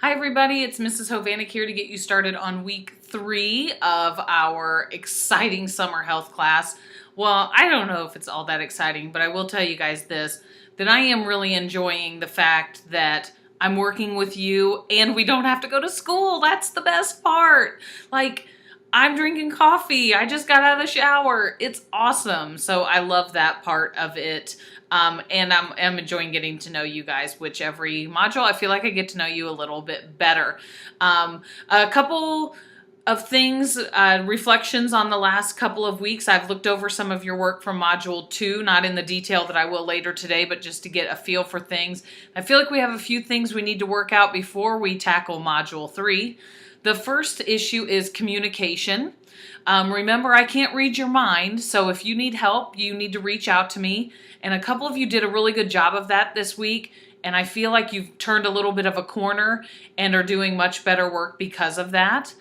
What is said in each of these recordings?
Hi everybody, it's Mrs. Hovanek here to get you started on week 3 of our exciting summer health class. Well, I don't know if it's all that exciting, but I will tell you guys this, that I am really enjoying the fact that I'm working with you and we don't have to go to school. That's the best part. Like, I'm drinking coffee. I just got out of the shower. It's awesome. So I love that part of it. And I'm enjoying getting to know you guys, which every module, I feel like I get to know you a little bit better. A couple of things, reflections on the last couple of weeks. I've looked over some of your work from Module 2, not in the detail that I will later today, but just to get a feel for things. I feel like we have a few things we need to work out before we tackle Module 3. The first issue is communication. Remember, I can't read your mind, so if you need help, you need to reach out to me. And a couple of you did a really good job of that this week, and I feel like you've turned a little bit of a corner and are doing much better work because of that.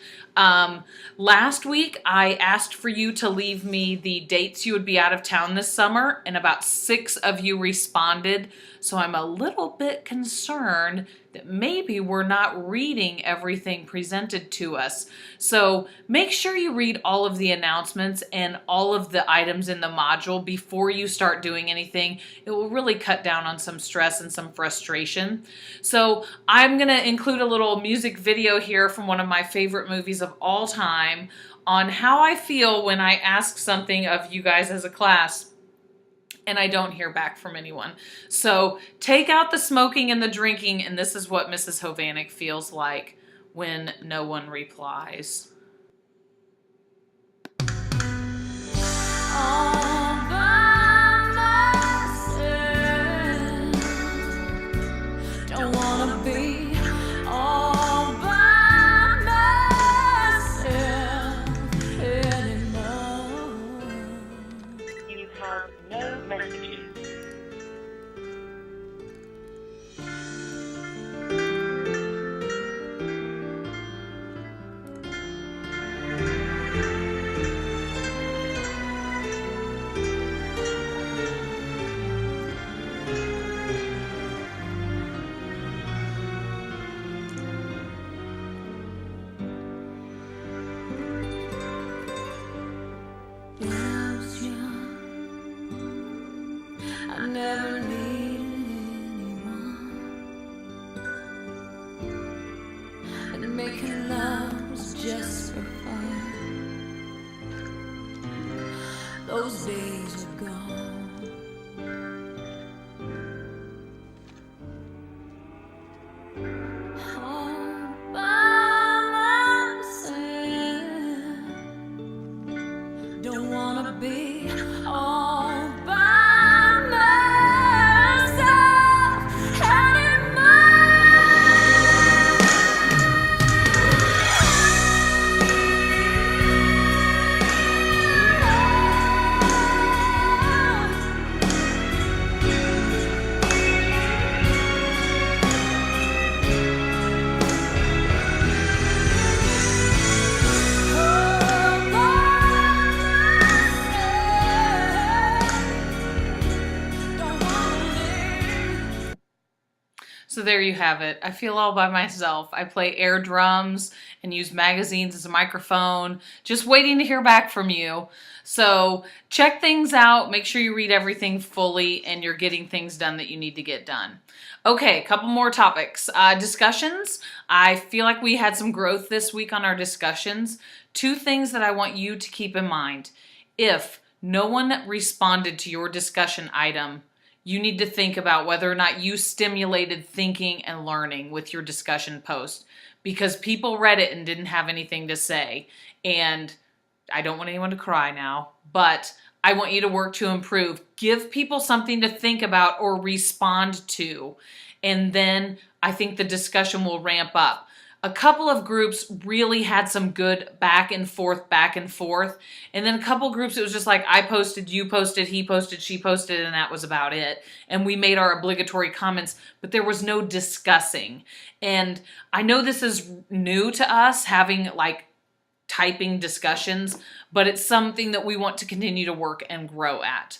Last week, I asked for you to leave me the dates you would be out of town this summer, and about 6 of you responded, so I'm a little bit concerned that maybe we're not reading everything presented to us. So make sure you read all of the announcements and all of the items in the module before you start doing anything. It will really cut down on some stress and some frustration. So I'm gonna include a little music video here from one of my favorite movies of all time on how I feel when I ask something of you guys as a class and I don't hear back from anyone. So take out the smoking and the drinking, and this is what Mrs. Hovanek feels like when no one replies. All by myself, don't wanna be all by myself anymore. You have no messages. When I was young, I never needed anyone, and making love was just for fun. Those days are gone. All by myself, don't wanna be all by myself So there you have it. I feel all by myself. I play air drums and use magazines as a microphone, just waiting to hear back from you. So check things out, make sure you read everything fully, and you're getting things done that you need to get done. Okay, a couple more topics. Discussions. I feel like we had some growth this week on our discussions. 2 things that I want you to keep in mind. If no one responded to your discussion item, you need to think about whether or not you stimulated thinking and learning with your discussion post, because people read it and didn't have anything to say. And I don't want anyone to cry now, but I want you to work to improve. Give people something to think about or respond to. And then I think the discussion will ramp up. A couple of groups really had some good back and forth. And then a couple groups, it was just like I posted, you posted, he posted, she posted, and that was about it. And we made our obligatory comments, but there was no discussing. And I know this is new to us, having like typing discussions, but it's something that we want to continue to work and grow at.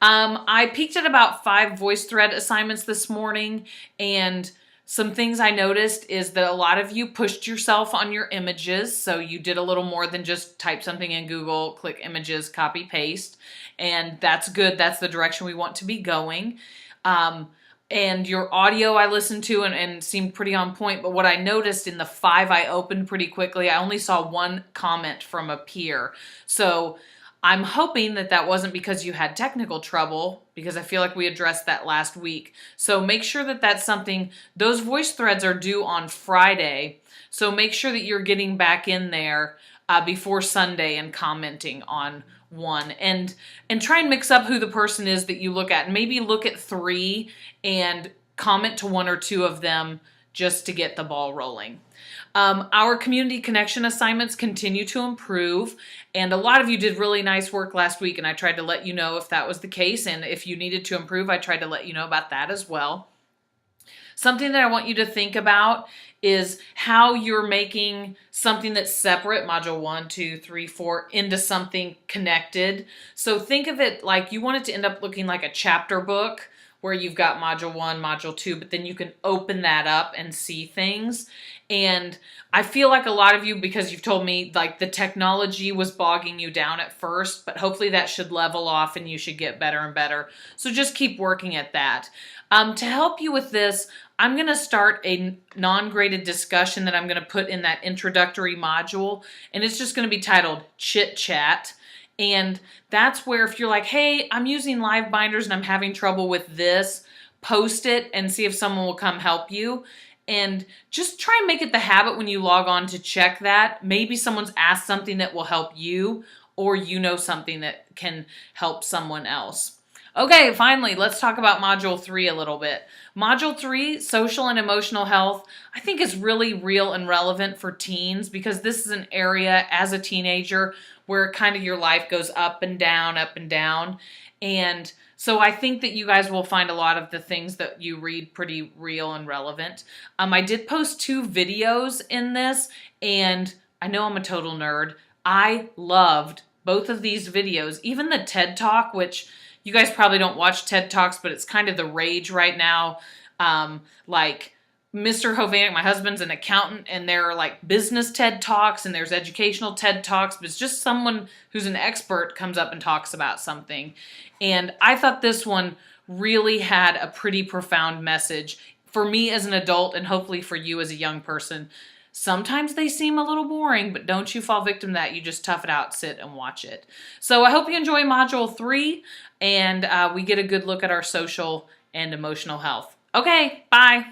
I peeked at about 5 VoiceThread assignments this morning, and Some things I noticed is that a lot of you pushed yourself on your images. So you did a little more than just type something in Google, click images, copy, paste. And that's good. That's the direction we want to be going. And your audio I listened to and seemed pretty on point. But what I noticed in the 5 I opened pretty quickly, I only saw one comment from a peer. So I'm hoping that that wasn't because you had technical trouble, because I feel like we addressed that last week. So make sure that that's something, those voice threads are due on Friday. So make sure that you're getting back in there before Sunday and commenting on one, and try and mix up who the person is that you look at. Maybe look at 3 and comment to 1 or 2 of them just to get the ball rolling. Our community connection assignments continue to improve, and a lot of you did really nice work last week, and I tried to let you know if that was the case, and if you needed to improve, I tried to let you know about that as well. Something that I want you to think about is how you're making something that's separate, module 1, 2, 3, 4, into something connected. So think of it like you want it to end up looking like a chapter book where you've got module 1, module 2, but then you can open that up and see things. And I feel like a lot of you, because you've told me like the technology was bogging you down at first, but hopefully that should level off and you should get better and better. So just keep working at that. To help you with this, I'm going to start a non-graded discussion that I'm going to put in that introductory module, and it's just going to be titled Chit Chat. And that's where if you're like, hey, I'm using live binders and I'm having trouble with this, post it and see if someone will come help you. And just try and make it the habit when you log on to check that. Maybe someone's asked something that will help you, or you know something that can help someone else. Okay, finally, let's talk about Module 3 a little bit. Module 3, Social and Emotional Health, I think is really real and relevant for teens, because this is an area as a teenager where kind of your life goes up and down, up and down. And so I think that you guys will find a lot of the things that you read pretty real and relevant. I did post 2 videos in this, and I know I'm a total nerd. I loved both of these videos, even the TED Talk, which you guys probably don't watch TED Talks, but it's kind of the rage right now. Like Mr. Hovanek, my husband's an accountant, and there are like business TED Talks and there's educational TED Talks, but it's just someone who's an expert comes up and talks about something. And I thought this one really had a pretty profound message for me as an adult, and hopefully for you as a young person. Sometimes they seem a little boring, but don't you fall victim to that. You just tough it out, sit and watch it. So I hope you enjoy Module 3, and we get a good look at our social and emotional health. Okay, bye.